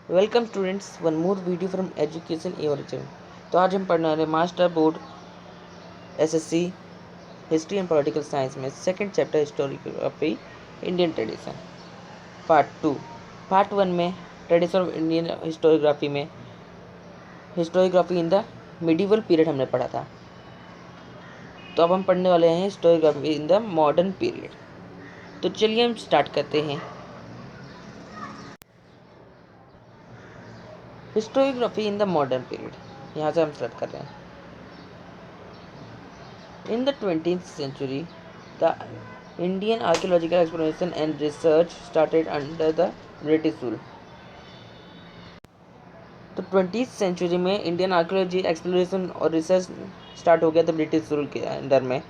Welcome students, one more video from education एवरेजम। तो आज हम पढ़ने वाले master board SSC history and political science में second chapter historiography Indian tradition part 2। Part 1 में ट्रेडिशन ऑफ इंडियन हिस्टोरियोग्राफी में historiography in the medieval period हमने पढ़ा था। तो अब हम पढ़ने वाले हैं historiography in the modern period. तो चलिए हम स्टार्ट करते हैं। Historiography in the modern period, यहाँ से हम स्टार्ट कर रहे हैं। In the 20th century, the Indian archaeological exploration and research started under the British rule. तो 20th सेंचुरी में इंडियन आर्कियोलॉजी एक्सप्लोरेशन और रिसर्च स्टार्ट हो गया था ब्रिटिश रूल के अंडर में।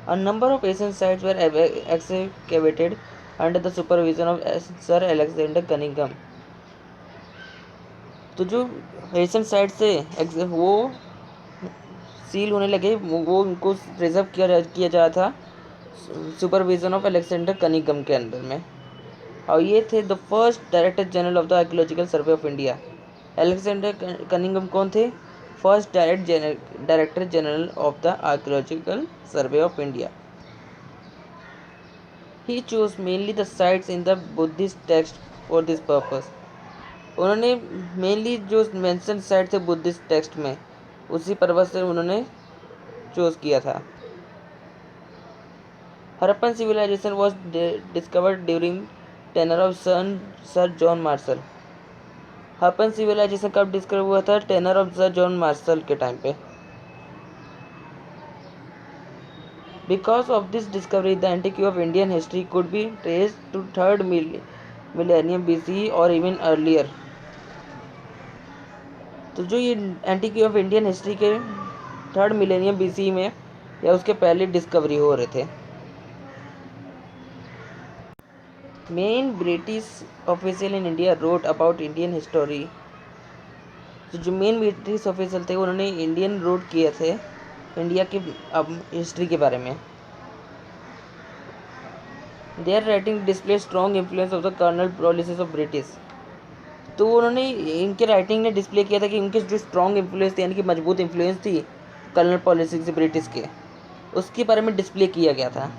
A number of ancient sites were excavated under the supervision of Sir Alexander Cunningham. तो जो एशियन साइट से वो सील होने लगे, वो उनको प्रिजर्व किया जा था सुपरविजन ऑफ अलेक्जेंडर कनिंघम के अंडर में। और ये थे the first director general of the archaeological survey of India. Alexander Cunningham कौन थे? First director general of the archaeological survey of India. He choose mainly the sites in the Buddhist text for this purpose. उन्होंने mainly जो mention site थे Buddhist text में, उसी purpose से उन्होंने choose किया था। Harappan civilisation was discovered during tenor of sir John Marshall. Harappan civilization कब डिस्कवर हुआ था? Tenure of sir John Marshall के टाइम पे। Because of this discovery the antiquity of Indian history could be traced to third millennium BC और even earlier. तो जो ये antiquity of Indian history के थर्ड मिलेनियम बीसी में या उसके पहले डिस्कवरी हो रहे थे। Main British official in India wrote about Indian history. तो जो मेन ब्रिटिश ऑफिशियल थे उन्होंने इंडियन रोट किए थे इंडिया के हिस्ट्री के बारे में। Their writing display strong influence of the colonial policies of British. तो उन्होंने इनके राइटिंग ने डिस्प्ले किया था कि उनके जो स्ट्रॉन्ग इन्फ्लुएंस थे, यानी कि मजबूत इन्फ्लुएंस थी कर्नल पॉलिसी से ब्रिटिश के, उसके बारे में डिस्प्ले किया गया था।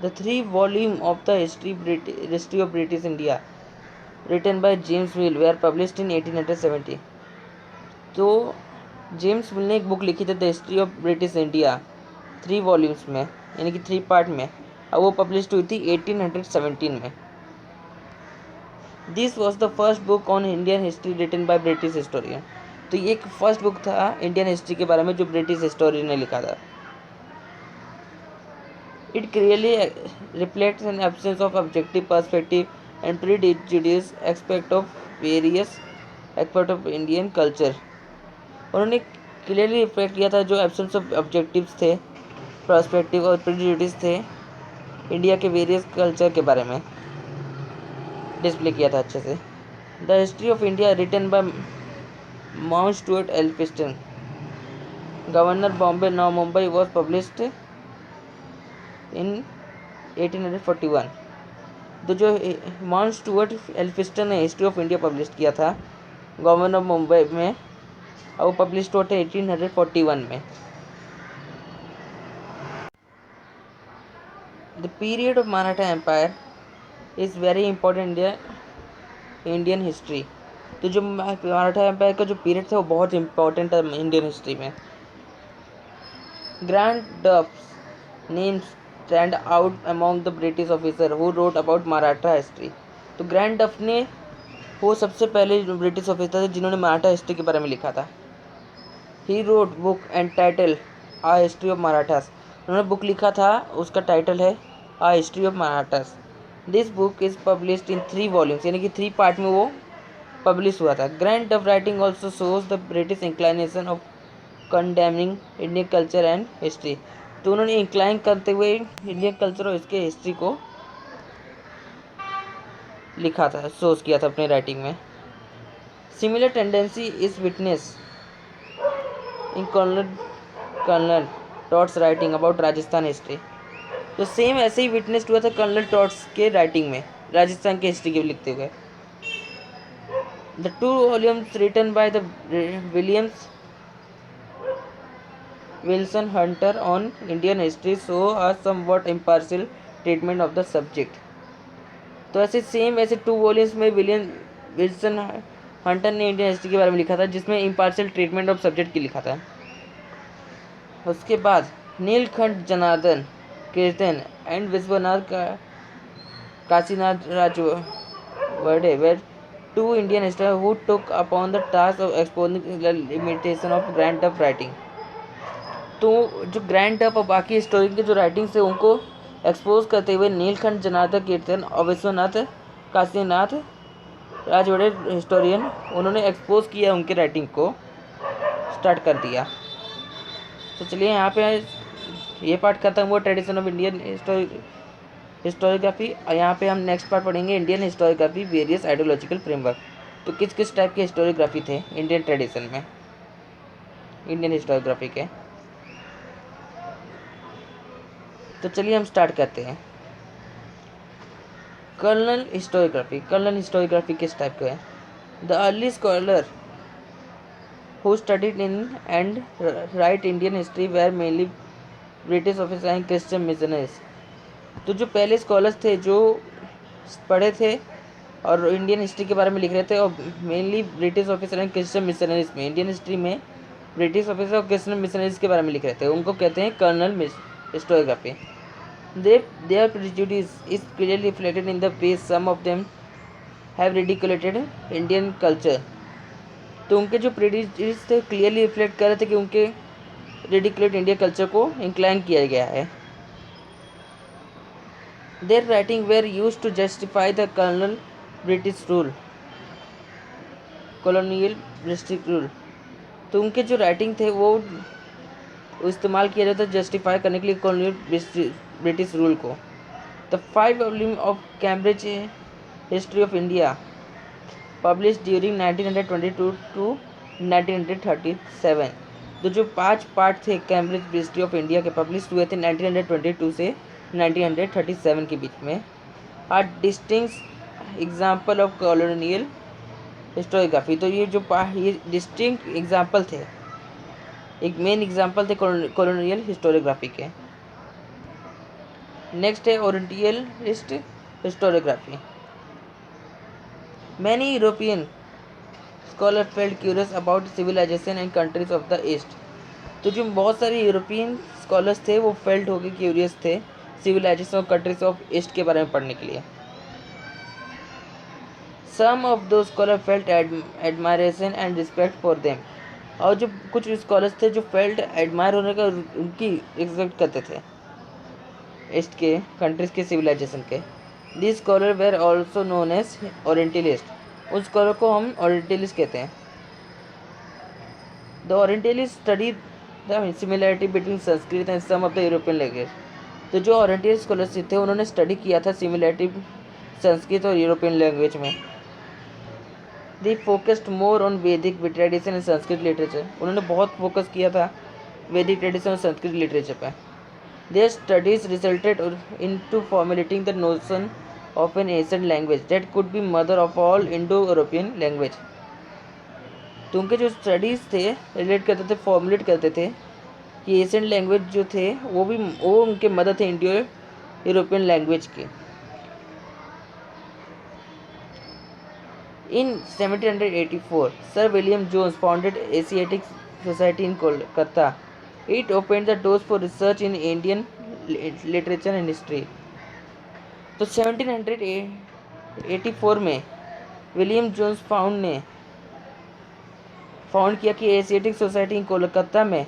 The 3 volume of the history of British India written by James Mill were published in 1870। तो जेम्स मिल ने एक बुक लिखी थी the history of British India 3 volumes में, यानी कि 3 पार्ट में, और वो पब्लिश हुई थी 1817 में। This was the first book on Indian history written by British historian. तो ये एक फर्स्ट बुक था इंडियन हिस्ट्री के बारे में जो ब्रिटिश हिस्टोरियन ने लिखा था। It clearly reflects an absence of objective perspective and prejudiced aspect of various aspect of Indian culture। उन्होंने क्लियरली रिफ्लेक्ट किया था जो एब्सेंस ऑफ ऑब्जेक्टिव्स थे, पर्सपेक्टिव और प्रेजुडिस थे इंडिया के वेरियस कल्चर के बारे में डिस्प्ले किया था अच्छे से। The history of India written by Mount Stuart Elphinstone, governor Bombay now Mumbai, was published in 1841। तो जो माउंट स्टुअर्ट एल्फिस्टन ने हिस्ट्री ऑफ इंडिया पब्लिश किया था गवर्नर ऑफ मुंबई में, और वो पब्लिश हुआ था 1841 में। The period of Maratha empire is very important Indian history. तो जो मराठा एम्पायर का जो पीरियड था वो बहुत इंपॉर्टेंट है इंडियन हिस्ट्री में। Grant Duff's names stand out among the British officer who wrote about Maratha history। तो ग्रैंड डफ ने वो सबसे पहले ब्रिटिश ऑफिसर थे जिन्होंने मराठा हिस्ट्री के बारे में लिखा था। He wrote book and title a history of Marathas. उन्होंने बुक लिखा था, उसका टाइटल है a history of Marathas. This book is published in 3 volumes, यानी कि 3 पार्ट में वो पब्लिश हुआ था। ग्रैंड डफ writing also shows the British inclination of condemning Indian culture and history. तो उन्होंने इंक्लाइन करते हुए इंडियन कल्चर और इसके हिस्ट्री को लिखा था, सोच किया था अपने राइटिंग में। Similar tendency is witness in Colonel Tod's writing about Rajasthan history. तो सेम ऐसे ही विटनेस हुआ था कर्नल टॉट्स के राइटिंग में, राजस्थान के हिस्ट्री के लिखते हुए। The 2 volumes written by the Williams Wilson Hunter on Indian history show a somewhat impartial treatment of the subject. तो ऐसे सेम ऐसे 2 वॉल्यूम्स में विल्सन हंटर ने इंडियन हिस्ट्री के बारे में लिखा था, जिसमें इम्पार्शियल ट्रीटमेंट ऑफ सब्जेक्ट की लिखा था। उसके बाद नीलकंठ जनार्दन कीर्तन and Vishwanath Kashinath Rajwade were 2 Indian historians who took upon the task of exposing the limitation of grand tough writing। तो जो ग्रैंड टफ और बाकी हिस्टोरियन के जो राइटिंग्स थे उनको एक्सपोज करते हुए नीलकंठ जनार्दन कीर्तन और विश्वनाथ काशीनाथ राजवाड़े हिस्टोरियन, उन्होंने एक्सपोज किया उनके राइटिंग को, स्टार्ट कर दिया। तो चलिए यहाँ पे ये पार्ट खत्म हुआ ट्रेडिशन ऑफ इंडियन हिस्टोरियोग्राफी। और यहाँ पे हम नेक्स्ट पार्ट पढ़ेंगे Indian historiography various ideological framework. तो किस किस टाइप के हिस्टोरियोग्राफी थे इंडियन ट्रेडिशन में, इंडियन हिस्टोरियोग्राफी के। तो चलिए हम स्टार्ट करते हैं। कर्नल हिस्टोरियोग्राफी किस टाइप का है? The early scholar who studied in and write Indian history were mainly British officers and Christian missionaries। तो जो पहले स्कॉलर्स थे जो पढ़े थे और इंडियन हिस्ट्री के बारे में लिख रहे थे, और mainly British officer and Christian missionaries में, इंडियन हिस्ट्री में ब्रिटिश ऑफिसर और क्रिश्चियन मिशनरीज के बारे में लिख रहे थे, उनको कहते हैं colonial historiography. Their prejudice is clearly reflected in the way some of them have ridiculed Indian culture। तो उनके जो प्रेजुडिस थे क्लियरली रिफ्लेक्ट कर रहे थे कि उनके रिडिकुलेट इंडिया कल्चर को इंक्लाइन किया गया है। Their writing were used to justify the colonial British rule। तो उनके जो राइटिंग थे वो इस्तेमाल किया जाता है जस्टिफाई करने के लिए कॉलोनियल ब्रिटिश रूल को। The 5 volume of Cambridge history of India publish during 1922 to 1937। तो जो 5 पार्ट थे कैम्ब्रिज हिस्ट्री ऑफ इंडिया के पब्लिश हुए थे 1922 से 1937 के बीच में, are distinct example of colonial historiography. तो ये जो ये डिस्टिंक्ट एग्जाम्पल थे, एक मेन एग्जाम्पल थे कॉलोनियल हिस्टोरियोग्राफी के। नेक्स्ट है orientalist historiography. Many European scholars felt curious about civilization and countries of the East। तो जो बहुत सारे यूरोपियन स्कॉलर्स थे वो फेल्ट हो गए क्यूरियस थे सिविलाइजेशन और कंट्रीज ऑफ ईस्ट के बारे में पढ़ने के लिए। Some of those scholars felt admiration and respect for them। और जो कुछ स्कॉलर्स थे जो फेल्ट एडमायर होने का उनकी रिस्पेक्ट करते थे ईस्ट के कंट्रीज के सिविलाइजेशन के। These scholars were also known as Orientalists। उस स्कॉलर को हम ओरिएंटलिस्ट कहते हैं। The Orientalists studied the similarity between Sanskrit and some of the European languages। तो जो ओरिएंटलिस्ट स्कॉलर्स थे उन्होंने स्टडी किया था सिमिलरिटी संस्कृत और यूरोपियन लैंग्वेज में। They focused more on वैदिक ट्रेडिशन एंड संस्कृत लिटरेचर। उन्होंने बहुत फोकस किया था वैदिक ट्रेडिशन और संस्कृत लिटरेचर पर। Their studies resulted into formulating the notion of an ancient language that could be mother of all Indo-European language। तो उनके जो स्टडीज़ थे रिलेट करते थे, फॉर्मुलेट करते थे कि एशियन लैंग्वेज जो थे वो उनके मदर थे इंडो यूरोपियन लैंग्वेज के। In 1784, Sir William Jones founded Asiatic Society in Kolkata। It opened the doors for research in Indian literature and history। तो 1784 में विलियम जोन्स फाउंड किया कि एशियाटिक सोसाइटी इन कोलकाता में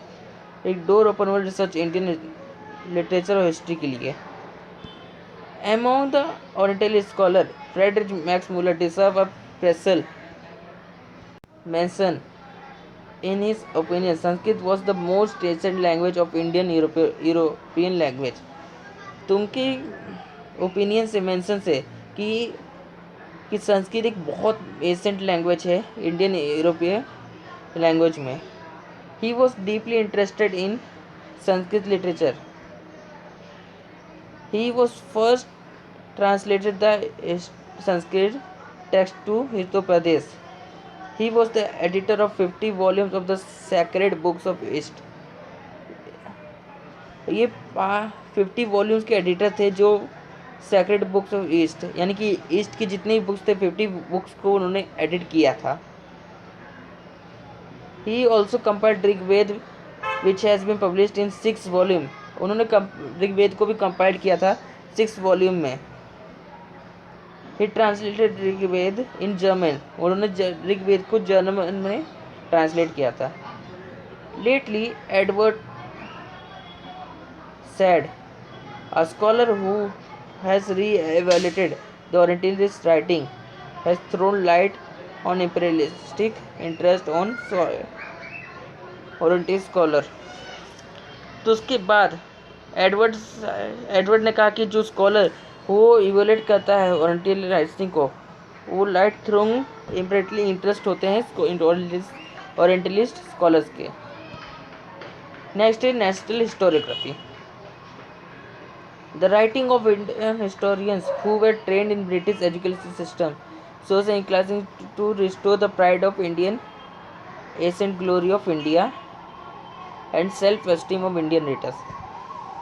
एक डोर ओपन हुआ research Indian literature और history के लिए। Among the Orientalist scholars, Friedrich Max Müller deserves a special mention। In his opinion, Sanskrit was the most ancient language of Indian European language। तो उनकी opinion से mention से कि संस्कृत एक बहुत एंशिएंट लैंग्वेज है इंडियन यूरोपियन लैंग्वेज में। He was deeply interested in Sanskrit literature He was first translated the Sanskrit text to Hito Pradesh. He was the editor of 50 volumes of the sacred books of East. ये 50 volumes के editor थे जो sacred books of east, यानी कि east की जितनी books थे 50 books को उन्होंने एडिट किया था. He also compiled Rigveda which has been published in 6 volume. उन्होंने ऋग्वेद को भी कंपाइल किया था 6 वॉल्यूम में. He translated Rigveda in German. उन्होंने ऋग्वेद को जर्मन में ट्रांसलेट किया था. Lately Edward said, a scholar who has re-evaluated the Orientalist writing has thrown light on imperialistic interest on Orientalist scholar. तो उसके बाद एडवर्ड ने कहा कि जो स्कॉलर वो इवेल्यूएट करता है ओरिएंटल राइटिंग को, वो लाइट थ्रू इम्परेटली इंटरेस्ट होते हैं ओरिएंटलिस्ट स्कॉलर्स के. नेक्स्ट है national historiography. The writing of Indian historians who were trained in British education system shows an inclination to restore the pride of Indian, ancient glory of India and self-esteem of Indian readers.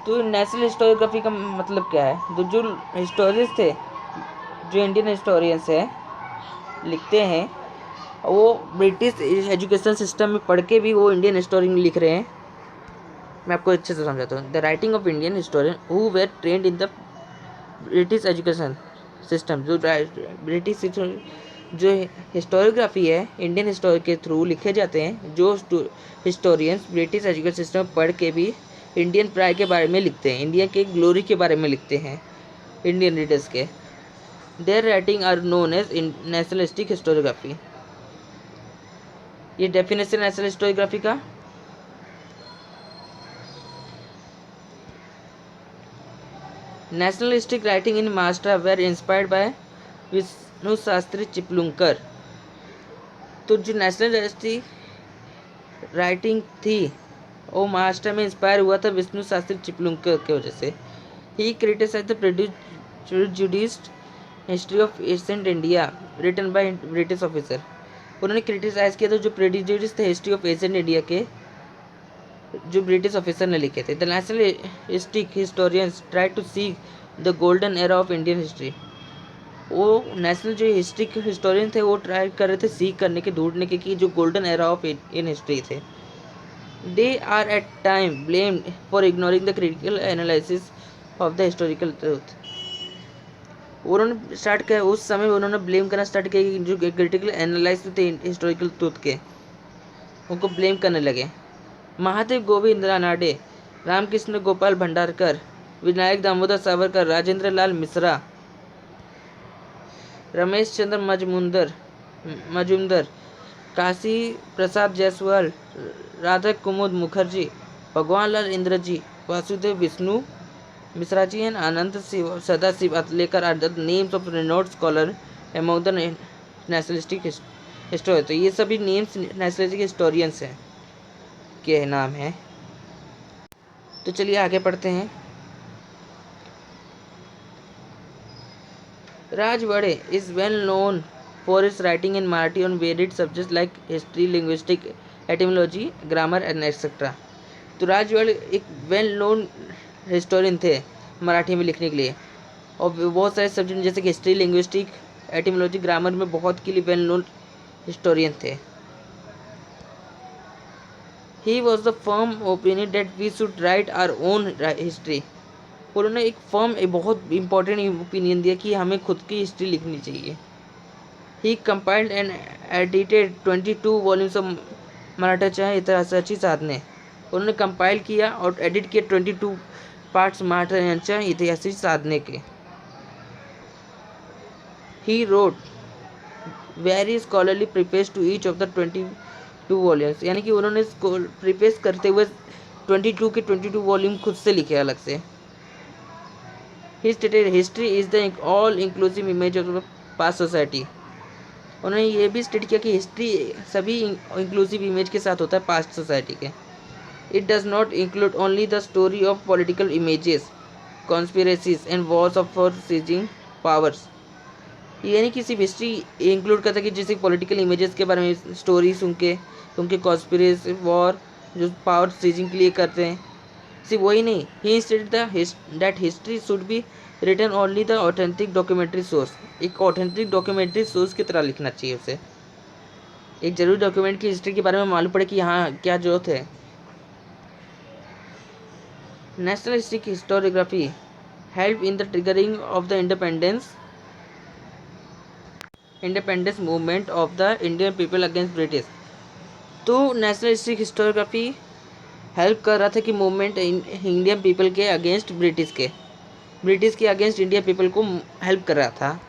तो national historiography का मतलब क्या है? तो जो historians थे, जो Indian historians है लिखते हैं, वो ब्रिटिश एजुकेशन सिस्टम में पढ़ के भी वो इंडियन हिस्टोरियन लिख रहे हैं. मैं आपको अच्छे से समझाता हूँ. The writing of Indian historian who were trend in the British education system. जो ब्रिटिश जो हिस्टोरियोग्राफी है इंडियन हिस्टोरी के थ्रू लिखे जाते हैं, जो हिस्टोरियंस ब्रिटिश एजुकेशन सिस्टम पढ़ के भी इंडियन प्राइड के बारे में लिखते हैं, इंडिया के ग्लोरी के बारे में लिखते हैं इंडियन रीडर्स के. Their writing are known as nationalistic historiography. ये डेफिनेशन नेशनल हिस्टोरियोग्राफी का. Nationalistic writing in Maharashtra were inspired by Vishnu Shastri Chiplunkar. तो जो नेशनलिस्टिक राइटिंग थी वो महाराष्ट्र में इंस्पायर हुआ था विष्णु शास्त्री चिपलुंकर की वजह से. He criticise the prejudiced history of ancient India written by British officer. उन्होंने क्रिटिसाइज किया था जो प्रेजुडिस्ड थे हिस्ट्री ऑफ एंशिएंट इंडिया के, जो ब्रिटिश ऑफिसर ने लिखे थे. The nationalistic historians try to seek the golden era of Indian history. वो नेशनल जो हिस्ट्री के हिस्टोरियन थे वो ट्राई कर रहे थे सीख करने के, ढूंढने के कि जो golden era of Indian history थे. They are at time blamed for ignoring the critical analysis of the historical truth. उन्होंने स्टार्ट किया उस समय उन्होंने ब्लेम करना स्टार्ट किया कि जो क्रिटिकल एनालिसिस थे हिस्टोरिकल ट्रूथ के, उनको ब्लेम करने लगे. महादेव गोविंद रानाडे, रामकृष्ण गोपाल भंडारकर, विनायक दामोदर सावरकर, राजेंद्र लाल Mishra, Ramesh Chandra Majumdar, Kashi Prasad Jaiswal, Radha Kumud Mukherjee, Bhagwan Lal Indraji, Vasudev Vishnu Mishra ji and Anand Sadashiv Altekar are the names of renowned scholar among the nationalistic historian. तो ये सभी नेम्स नेशनलिस्टिक हिस्टोरियंस हैं के नाम हैं. तो चलिए आगे पढ़ते हैं. Raj Vade is well known for his writing in Marathi on varied subjects like history, linguistics, etymology, grammar and etc. तो राज वाड़े एक वेल नोन हिस्टोरियन थे मराठी में लिखने के लिए, और बहुत सारे सब्जेक्ट जैसे कि हिस्ट्री, लिंग्विस्टिक, एटिमोलॉजी, ग्रामर में बहुत के लिए वेल नोन हिस्टोरियन थे. He was the firm opinion that we should write our own history. उन्होंने एक फर्म बहुत इम्पोर्टेंट ओपिनियन दिया कि हमें खुद की हिस्ट्री लिखनी चाहिए. He compiled and edited 22 volumes of मराठाच्या इतिहासाची साधने. उन्होंने कंपाइल किया और एडिट किया 22 पार्ट्स मराठाच्या इतिहासाची साधने के. He wrote very scholarly prefaces to each of the 22 volumes. यानी कि उन्होंने प्रिपेस करते हुए 22 के 22 वॉल्यूम खुद से लिखे अलग से. He stated history is the all inclusive image of the past society. उन्होंने ये भी स्टेट किया कि हिस्ट्री सभी इंक्लूसिव इमेज के साथ होता है पास्ट सोसाइटी के. It does not include only the story of political images conspiracies and wars of for seizing powers. ये नहीं कि सिर्फ हिस्ट्री इंक्लूड करता है कि जैसे पॉलिटिकल इमेजेस के बारे में स्टोरी सुन के, उनके कॉन्स्पिरेसी वॉर जो पावर सीजिंग के लिए करते हैं, सिर्फ वही नहीं, he stated that history should be written only the authentic documentary source. एक ऑथेंटिक डॉक्यूमेंट्री सोर्स की तरह लिखना चाहिए उसे, एक जरूरी डॉक्यूमेंट की हिस्ट्री के बारे में मालूम पड़े कि यहाँ क्या जरूरत है। नेशनल हिस्ट्री की historiography help in the triggering of the independence movement of the Indian people against British. तो नेशनल हिस्ट्री हिस्टोरियोग्राफी हेल्प कर रहा था कि मूवमेंट इंडियन पीपल के अगेंस्ट ब्रिटिश के अगेंस्ट इंडियन पीपल को हेल्प कर रहा था।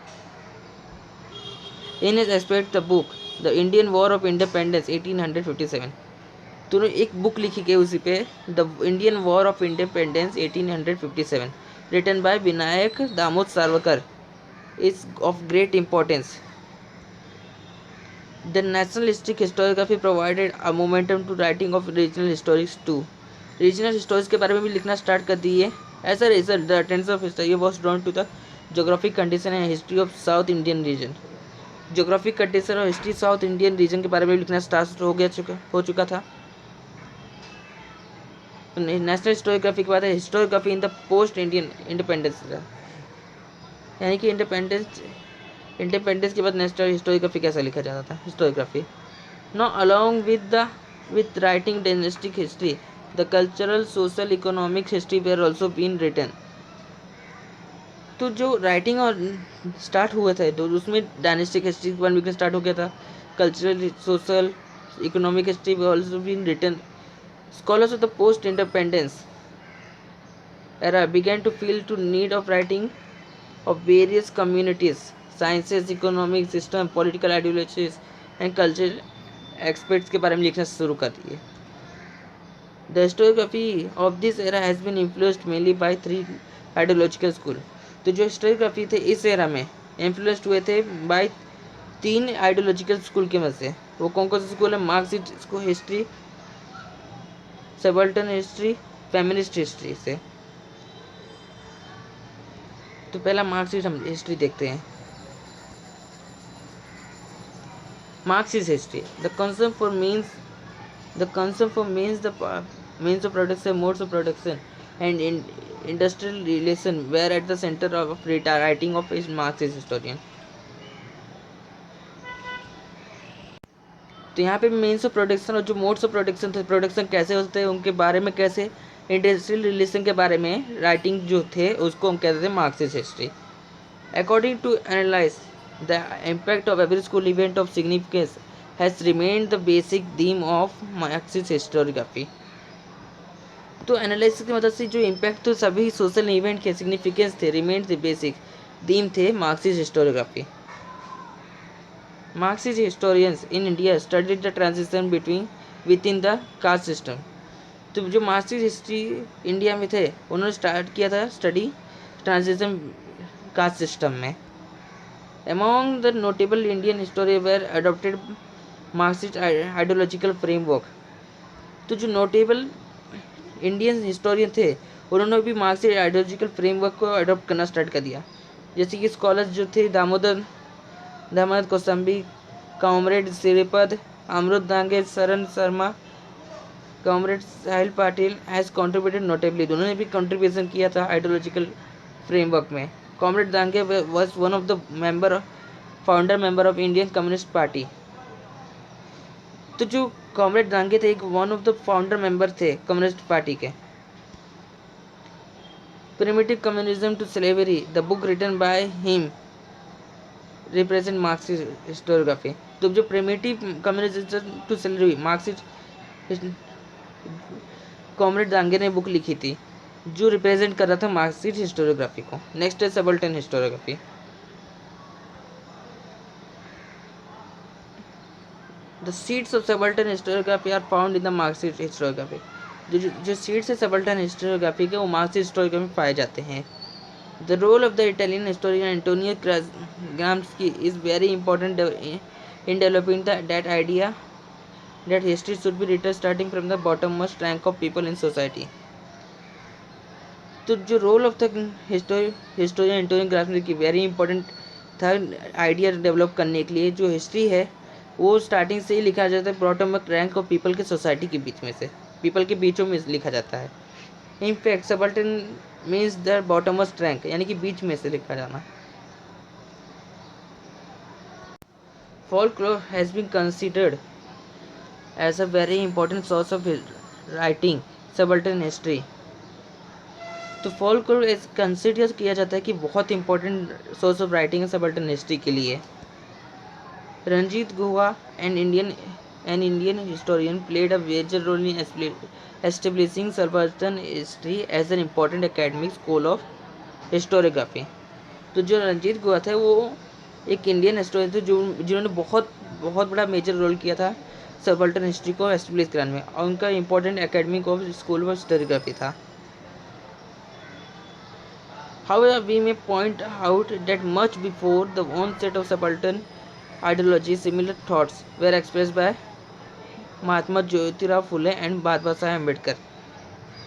In his aspect the book the Indian war of independence 1857, तो एक बुक लिखी गई उसी पे, the Indian war of independence 1857, written by Vinayak Damodar Savarkar, is of great importance. The nationalistic historiography provided a momentum to writing of regional histories too. Regional histories के बारे में भी लिखना स्टार्ट कर दिए। As a result, the attention of history was drawn to the geographic condition and history of South Indian region. Geographic condition और history South Indian region के बारे में लिखना स्टार्ट हो चुका था। नेशनल हिस्टोरियोग्राफी के बाद है historiography in the post Indian independence, यानी कि इंडिपेंडेंस के बाद नेशनल हिस्टोरियोग्राफी कैसा लिखा जाता था। Historiography now along with writing dynastic history the cultural social economic history were also been written. तो जो राइटिंग और स्टार्ट हुआ था तो उसमें dynastic history one week start हो गया था, cultural social economic history were also been written. Scholars of the post independence era began to feel to need of writing of various communities, sciences, economic system, political ideologies and cultural experts के बारे में लिखना शुरू कर दिए। The historiography of this era has been influenced mainly by 3 ideological school. तो जो historiography थे इस एरा में इन्फ्लुएंस्ड हुए थे बाय 3 आइडियोलॉजिकल स्कूल के मध्य से। वो कौन कौन से स्कूल है? Marxist history, subaltern history, feminist history से। तो पहला मार्क्सिस्ट हम हिस्ट्री देखते हैं। Marxist history. The concern for means of production, modes of production, and industrial relation were at the center of writing of a Marxist historian. तो यहाँ पे means of production और जो modes of production थे, production कैसे होते हैं उनके बारे में, कैसे इंडस्ट्रियल रिलेशन के बारे में राइटिंग जो थे उसको हम कहते थे Marxist history. According to analyze the impact of every school event of significance has remained the basic theme of Marxist historiography. तो एनालिसिस की मदद से जो इम्पैक्ट तो सभी सोशल इवेंट के सिग्निफिकेंस थे, रिमेन द बेसिक थीम थे Marxist historiography. Marxist historians in India studied the transition with in the caste system. तो जो मार्क्सिस्ट हिस्ट्री इंडिया में थे उन्होंने स्टार्ट किया था स्टडी ट्रांजिशन कास्ट सिस्टम में। Among the notable Indian historians were adopted Marxist ideological framework. तो जो नोटेबल इंडियन हिस्टोरियन थे उन्होंने भी मार्क्सिस्ट आइडियोलॉजिकल फ्रेमवर्क को अडॉप्ट करना स्टार्ट कर दिया। जैसे कि स्कॉलर्स जो थे दामोदर कौसम्बी, कॉमरेड श्रीपद, अमृत दांगे, शरण Sharma, comrade Sahil Patil has contributed notably. दोनों ने भी कंट्रीब्यूशन किया था आइडियोलॉजिकल फ्रेमवर्क में। Comrade Dange was one of the founder member of Indian Communist Party. तो जो कॉमरेड दांगे थे एक one of the founder member थे कम्युनिस्ट पार्टी के। Primitive communism to slavery the book written by him represent Marxist historiography. तो जो primitive communism to slavery Marxist comrade Dange ने book लिखी थी जो रिप्रेजेंट कर रहा था मार्क्सिस्ट हिस्टोरियोग्राफी को। नेक्स्ट है subaltern historiography. The seeds of subaltern historiography are found in the Marxist historiography. जो सीड्स है सबाल्टर्न हिस्टोरियोग्राफी के वो मार्क्सिस्ट हिस्टोरियोग्राफी में पाए जाते हैं। The role of the Italian historian Antonio Gramsci is very important in developing that idea that history should be written starting from the bottom most rank of people in society. तो जो role of the historian एंटोनियोग्राफी की very important था idea develop करने के लिए। जो history है वो स्टार्टिंग से ही लिखा जाता है बॉटम अप रैंक और पीपल के सोसाइटी के बीच में से, पीपल के बीचों में लिखा जाता है। In fact subaltern means the bottommost rank, यानी कि बीच में से लिखा जाना। Folklore has been considered as a very important source of writing subaltern history। तो folklore कंसिडर किया जाता है कि बहुत इंपॉर्टेंट सोर्स ऑफ राइटिंग है सबल्टन हिस्ट्री के लिए। Ranjit Guha, an Indian historian, played a major role in establishing subaltern history as an important academic school of historiography। तो जो रंजीत गुहा थे वो एक इंडियन हिस्टोरियन थे जिन्होंने बहुत बहुत बड़ा मेजर रोल किया था सबल्टन हिस्ट्री को एस्टेब्लिश कराने में, और उनका important academic of school of historiography था। However, we may point out that much before the onset of subaltern ideology, similar thoughts were expressed by Mahatma Jyotirao Phule and Baba Saheb Ambedkar.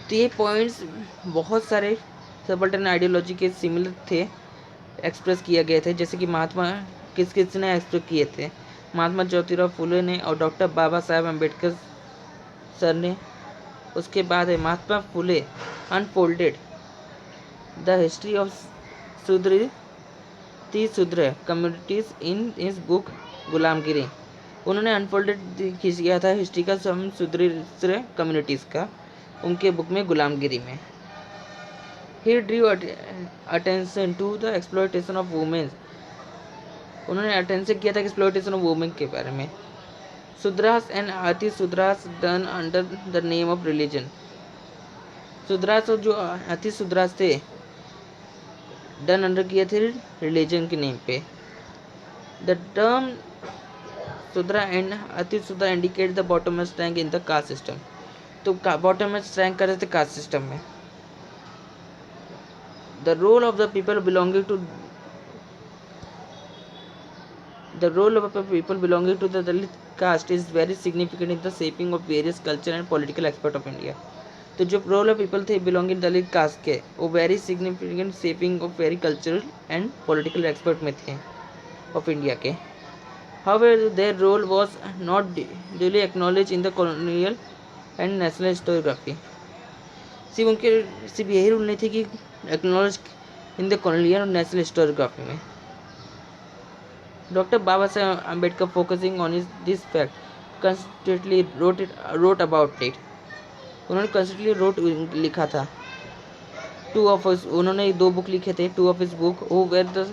तो ये पॉइंट्स बहुत सारे सबल्टन आइडियोलॉजी के सिमिलर थे, एक्सप्रेस किए गए थे। जैसे कि महात्मा किसने एक्सप्रेस किए थे, महात्मा ज्योतिराव फुले ने और डॉक्टर बाबा साहेब अम्बेडकर सर ने। उसके बाद है Mahatma Phule unfolded the history of शूद्र कम्युनिटीज इन इस बुक गुलामगिरी। उन्होंने अनफोल्डेड किया था हिस्ट्री का सम शूद्र कम्युनिटीज़ का उनके बुक में गुलामगिरी में। He drew attention to the exploitation of women. उन्होंने अटेंशन किया था एक्सप्लॉयटेशन ऑफ वुमेन के बारे में। शूद्रास एंड अति Shudras done under the name of religion. Shudras और जो अति शूद्रास थे डन अंडर किए थे रिलीजन के नेम पे। The term Shudra and Ati Shudra indicate the bottommost rank in the caste system. तो बॉटमस्ट रैंक कर रहे थे कास्ट सिस्टम में। The role of the people belonging to the Dalit caste is very significant in the shaping of various culture and political aspect of India. तो जो role of people थे belonging Dalit caste के, वो very significant shaping of very cultural and political aspect में थे of India के। However, their role was not duly acknowledged in the colonial and national historiography। सिर्फ यही रूल नहीं थी कि एक्नॉलेज इन द कॉलोनियल और नेशनल हिस्टोरियोग्राफी में। Doctor Baba Saheb Ambedkar focusing on this fact constantly wrote about it. उन्होंने constantly लिखा था। उन्होंने 2 बुक लिखे थे। 2 of his book who were the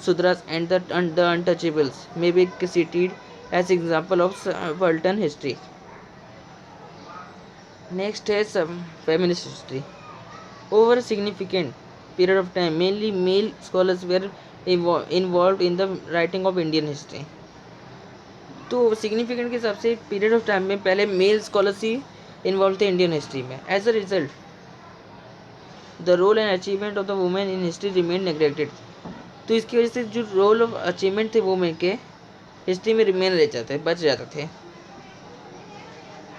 Sudras and the Untouchables may be cited as example of subaltern history। Next is feminist history। Over a significant period of time, mainly male scholars were involved in the writing of Indian history। तो significant के हिसाब से period of time में पहले male scholars ही involve थे Indian history में। As a result the role and achievement of the women in history remain neglected. तो इसकी वजह से जो रोल ऑफ अचीवमेंट थे वुमेन के हिस्ट्री में रिमेन रह जाते बच जाते थे।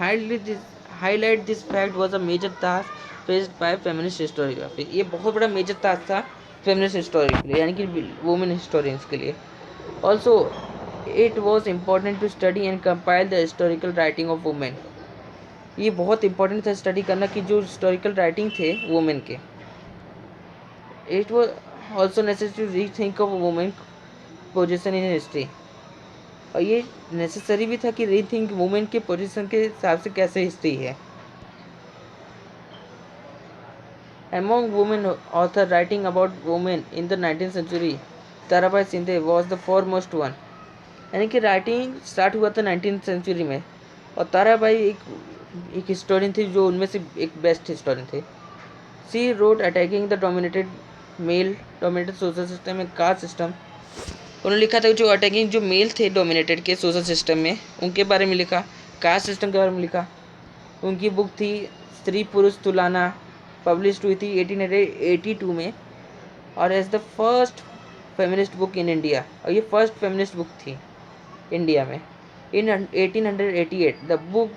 Highlight this fact was a major task faced by feminist historiography. ये बहुत बड़ा मेजर टास्क था फेमिनिस्ट हिस्टोरी के लिए, यानी कि वुमेन हिस्टोरियंस के लिए। Also it was important to study and compile the historical writing of women. ये बहुत इंपॉर्टेंट था स्टडी करना कि जो हिस्टोरिकल राइटिंग थे वुमेन के। It was also necessary to rethink of women position in history. और ये नेसेसरी भी था कि रीथिंक वुमेन के पोजिशन के हिसाब से कैसे हिस्ट्री है। Among women author writing about women in the 19th century, Tarabai Shinde was the foremost one। यानी कि राइटिंग स्टार्ट हुआ था 19th सेंचुरी में, और ताराबाई एक हिस्टोरियन थी जो उनमें से एक बेस्ट हिस्टोरियन थे। She wrote attacking the male dominated social system and caste system. उन्होंने लिखा था जो अटैकिंग जो मेल थे डोमिनेटेड के सोशल सिस्टम में, उनके बारे में लिखा, कास्ट सिस्टम के बारे में लिखा। उनकी बुक थी स्त्री पुरुष तुलना, पब्लिश हुई थी 1882 में, और as the first feminist book in India. और ये फर्स्ट फेमिनिस्ट बुक थी इंडिया में। In 1888 the book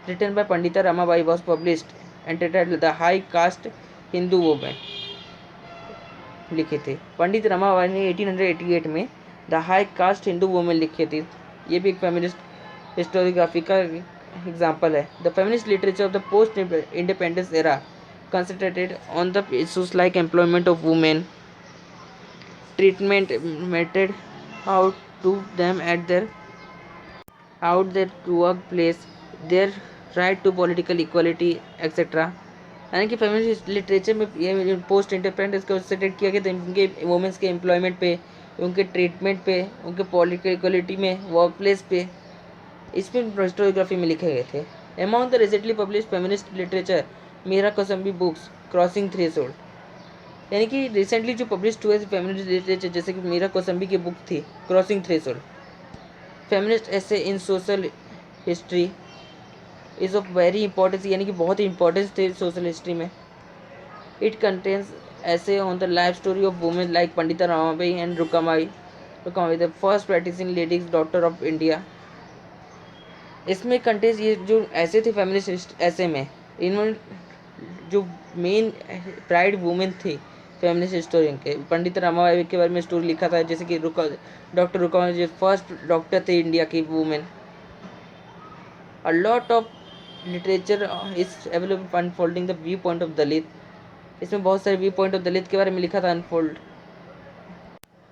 written by Pandita Ramabai was published and titled the high caste Hindu women लिखे थे। पंडित रमाबाई ने 1888 में the high caste Hindu women लिखे थे। ये भी एक फेमिनिस्ट हिस्टोरियोग्राफी का एग्जाम्पल है। The feminist literature of the post independence era concentrated on the issues like employment of women, treatment meted out to them at their workplace, their right to political equality, etc. यानी कि feminist literature में ये post independence को concentrate किया गया था उनके women's के एम्प्लॉयमेंट पे, उनके ट्रीटमेंट पे, उनके पॉलिटिकल इक्वलिटी में, वर्क प्लेस पे, इसमें हिस्टोरियोग्राफी में लिखे गए थे। Among the recently published feminist literature Meera Kosambi books crossing threshold, यानी कि रिसेंटली जो पब्लिश हुए फेमिनिस्ट लिटरेचर जैसे कि मीरा कोसंबी की बुक थी crossing threshold, feminist essays in social history is of very importance, यानी कि बहुत ही इंपॉर्टेंस थे सोशल हिस्ट्री में। It contains essays on the life story of women like Pandita Ramabai and Rukmabai the first practising ladies doctor of India. इसमें contains ये जो essays थे फेमिनिस्ट ऐसे में, इन्होंने जो मेन प्राइड वुमेन थी फेमिनिस्ट हिस्टोरियन के, पंडित रमाबाई के बारे में स्टोरी लिखा था, जैसे कि डॉक्टर रुकमाबाई जो फर्स्ट डॉक्टर थे इंडिया की women. A lot of literature is available unfolding the view point of Dalit. इसमें बहुत सारे व्यू पॉइंट ऑफ दलित के बारे में लिखा था, अनफोल्ड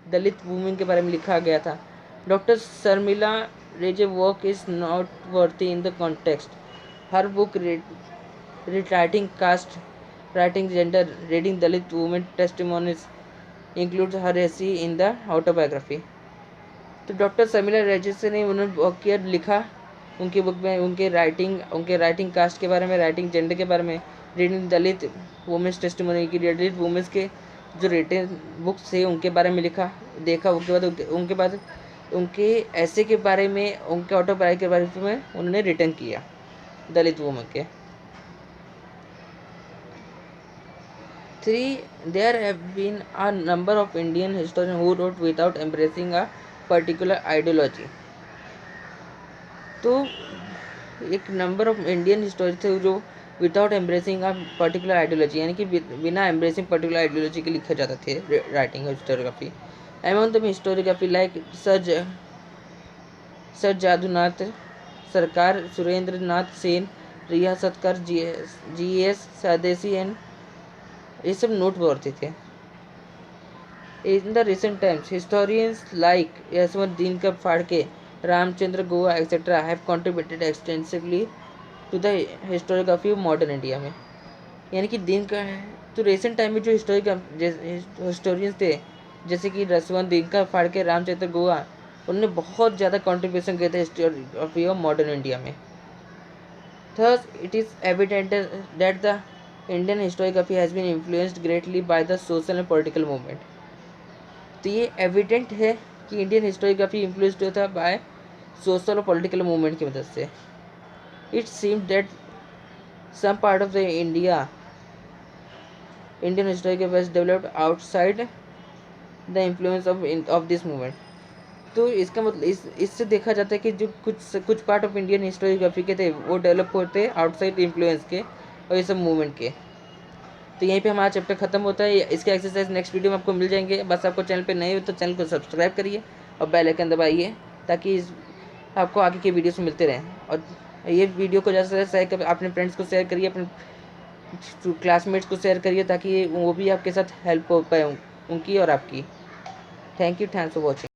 दलित वुमेन के बारे में लिखा गया था। Doctor Sharmila Rege work is noteworthy in the context. Her book rewriting caste, writing gender, reading Dalit women testimonies includes her essay in the autobiography। तो डॉक्टर शर्मिला रेजिस ने उन्होंने वाक्य लिखा उनकी बुक में, उनके राइटिंग कास्ट के बारे में, राइटिंग जेंडर के बारे में, रीडिंग दलित वुमेन्स टेस्टिमोनी की दलित वुमेन्स के जो रिटन बुक्स थे उनके बारे में लिखा देखा। उनके बाद उनके ऐसे के बारे में, उनके ऑटोबायोग्राफी के बारे में उन्होंने रिटर्न किया दलित वुमेन के। 3. There have been a number of Indian historians who wrote without embracing a particular ideology। तो एक नंबर ऑफ इंडियन हिस्टोरियन थे जो without embracing a particular ideology, यानी कि बिना एम्ब्रेसिंग पर्टिकुलर आइडियोलॉजी के लिखे जाते थे writing historiography. Among the historiography like sir Jadunath Sarkar, Surendra Nath Sen, Riyasatkar, G S. स्वदेशी एंड ये सब नोटवर्दी थे। In the recent times historians like Yashwant Dinkar Phadke, Ramchandra गोवा etcetera have contributed extensively to the historiography of modern India में। यानी कि दिनकर तो रिसेंट टाइम में जो हिस्टोरियंस थे जैसे कि यशवंत दिनकर फाड़के, रामचंद्र गोवा, उन्होंने बहुत ज़्यादा कंट्रीब्यूशन किए थे हिस्टोरियोग्राफी ऑफ मॉडर्न इंडिया में। Thus it is evident that the Indian historiography has been influenced greatly by the social and political movement। तो ये एविडेंट है कि इंडियन हिस्टोरियोग्राफी इन्फ्लुएंस्ड होता है बाय सोशल और पॉलिटिकल मूवमेंट की मदद से। It seem that some part of the Indian historiography has developed outside the influence of this movement. तो इसका मतलब इससे देखा जाता है कि जो कुछ पार्ट ऑफ इंडियन हिस्टोरियोग्राफी के थे वो डेवलप होते आउटसाइड इन्फ्लुएंस के और ये सब मूवमेंट के। तो यहीं पे हमारा चैप्टर खत्म होता है। इसके एक्सरसाइज नेक्स्ट वीडियो में आपको मिल जाएंगे। बस आपको चैनल पे नए हो तो चैनल को सब्सक्राइब करिए और बेल आइकन दबाइए ताकि आपको आगे के वीडियोस मिलते रहें। और ये वीडियो को ज़्यादा से ज़्यादा शेयर कर, अपने फ्रेंड्स को शेयर करिए, अपने क्लासमेट्स को शेयर करिए ताकि वो भी आपके साथ हेल्प हो पाए उनकी और आपकी। Thank you for watching.